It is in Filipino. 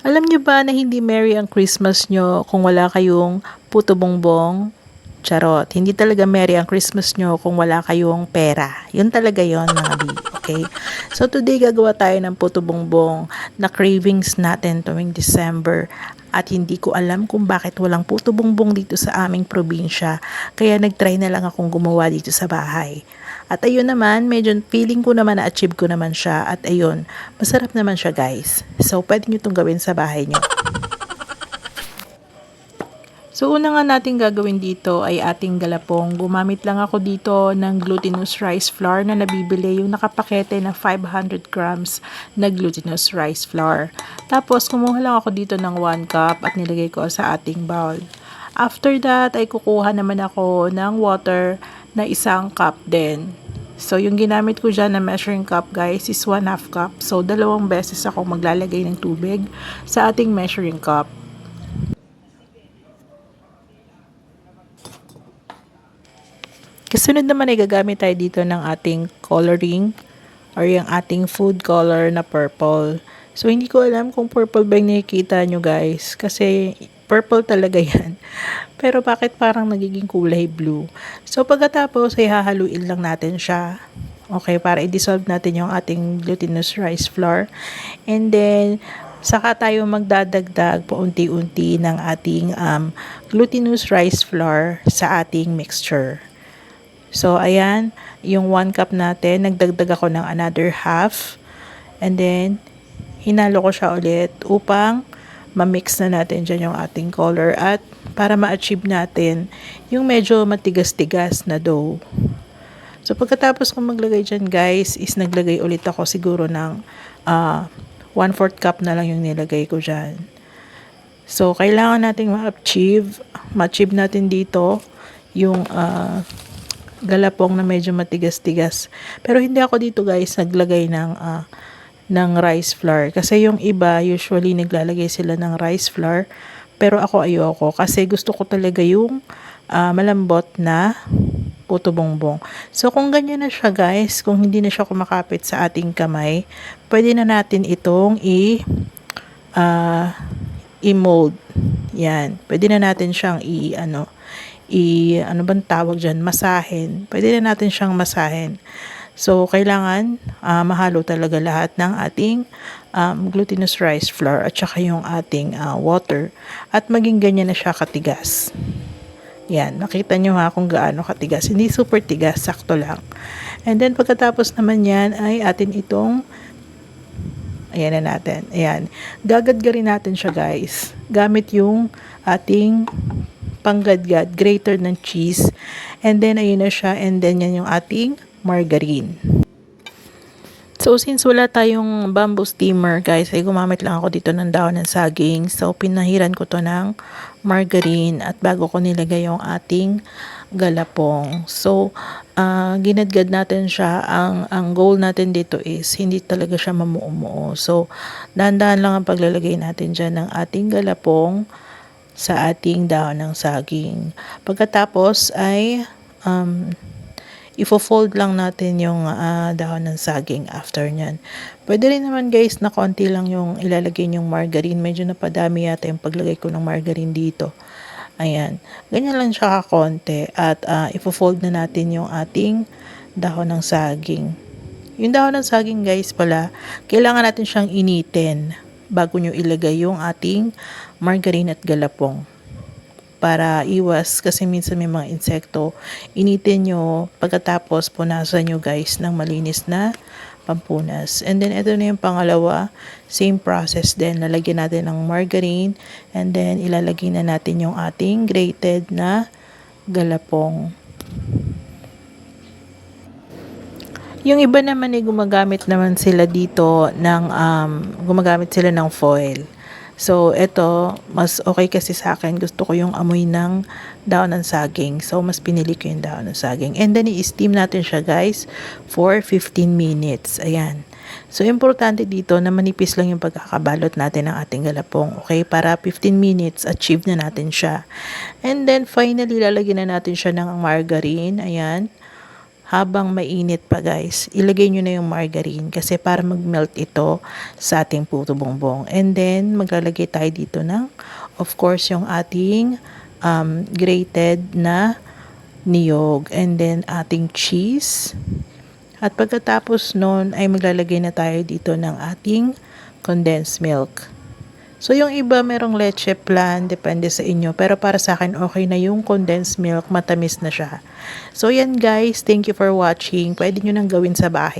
Alam niyo ba na hindi merry ang Christmas nyo kung wala kayong puto bongbong? Charot. Hindi talaga merry ang Christmas nyo kung wala kayong pera. Yun talaga yon mga B. Okay? So today gagawa tayo ng puto bongbong na cravings natin tuwing December. At hindi ko alam kung bakit walang puto bongbong dito sa aming probinsya. Kaya nagtry na lang akong gumawa dito sa bahay. At ayun naman, medyo feeling ko naman na-achieve ko naman siya. At ayun, masarap naman siya guys. So, pwede nyo itong gawin sa bahay nyo. So, una nga natin gagawin dito ay ating galapong. Gumamit lang ako dito ng glutinous rice flour na nabibili yung nakapakete na 500 grams na glutinous rice flour. Tapos, kumuha lang ako dito ng 1 cup at nilagay ko sa ating bowl. After that, ay kukuha naman ako ng water na 1 cup din. So, yung ginamit ko dyan na measuring cup guys is 1/2 cup. So, 2 beses ako maglalagay ng tubig sa ating measuring cup. Kasunod naman ay gagamit tayo dito ng ating coloring or yung ating food color na purple. So, hindi ko alam kung purple ba yung nakikita nyo guys. Kasi, purple talaga yan. Pero, bakit parang nagiging kulay blue? So, pagkatapos, ay hahaluin lang natin siya. Okay, para i-dissolve natin yung ating glutinous rice flour. And then, saka tayo magdadagdag paunti-unti ng ating glutinous rice flour sa ating mixture. So, ayan, yung 1 cup natin, nagdagdag ako ng another half. And then, hinalo ko siya ulit upang ma-mix na natin dyan yung ating color at para ma-achieve natin yung medyo matigas-tigas na dough. So, pagkatapos kong maglagay dyan guys, is naglagay ulit ako siguro ng 1/4 cup na lang yung nilagay ko dyan. So, kailangan nating ma-achieve natin dito yung galapong na medyo matigas-tigas. Pero hindi ako dito guys naglagay ng rice flour. Kasi yung iba, usually naglalagay sila ng rice flour. Pero ako ayoko kasi gusto ko talaga yung malambot na puto bongbong. So, kung ganyan na siya guys, kung hindi na siya kumakapit sa ating kamay, pwede na natin itong i-mold. Yan. Pwede na natin siyang ano bang tawag dyan? Masahin. Pwede na natin siyang masahin. So, kailangan mahalo talaga lahat ng ating glutinous rice flour at saka yung ating water. At maging ganyan na siya katigas. Yan, nakita nyo ha kung gaano katigas. Hindi super tigas, sakto lang. And then, pagkatapos naman yan, ay atin itong, ayan na natin. Ayan, gagadgarin natin siya guys. Gamit yung ating panggadgad, grater ng cheese. And then, ayun na siya. And then, yan yung ating margarine. So, since wala tayong bamboo steamer, guys, ay gumamit lang ako dito ng dahon ng saging. So, pinahiran ko to ng margarine at bago ko nilagay yung ating galapong. So, ginadgad natin siya. Ang goal natin dito is hindi talaga siya mamuo-muo. So, dahan-dahan lang ang paglalagay natin dyan ng ating galapong sa ating dahon ng saging. Pagkatapos ay ifo-fold lang natin yung dahon ng saging after nyan. Pwede rin naman guys na konti lang yung ilalagay yung margarine. Medyo napadami yata yung paglagay ko ng margarine dito. Ayan. Ganyan lang siya kakonti. At ifo-fold na natin yung ating dahon ng saging. Yung dahon ng saging guys pala, kailangan natin siyang initin bago nyo ilagay yung ating margarine at galapong. Para iwas kasi minsan may mga insekto, initin nyo pagkatapos punasan nyo guys ng malinis na pampunas. And then ito na yung pangalawa, same process din, lalagyan natin ng margarine and then ilalagay na natin yung ating grated na galapong. Yung iba naman ay gumagamit naman sila dito ng gumagamit sila ng foil. So, ito, mas okay kasi sa akin. Gusto ko yung amoy ng dahon ng saging. So, mas pinili ko yung dahon ng saging. And then, i-steam natin siya, guys, for 15 minutes. Ayan. So, importante dito na manipis lang yung pagkakabalot natin ng ating galapong. Okay? Para 15 minutes, achieve na natin siya. And then, finally, lalagyan na natin siya ng margarine. Ayan. habang mainit pa guys, ilagay nyo na yung margarine kasi para mag-melt ito sa ating puto bongbong. And then, maglalagay tayo dito ng, of course, yung ating grated na niyog. And then, ating cheese. At pagkatapos nun, ay maglalagay na tayo dito ng ating condensed milk. So, yung iba merong leche plan, depende sa inyo. Pero para sa akin, okay na yung condensed milk, matamis na siya. So, yan guys, thank you for watching. Pwede nyo nang gawin sa bahay.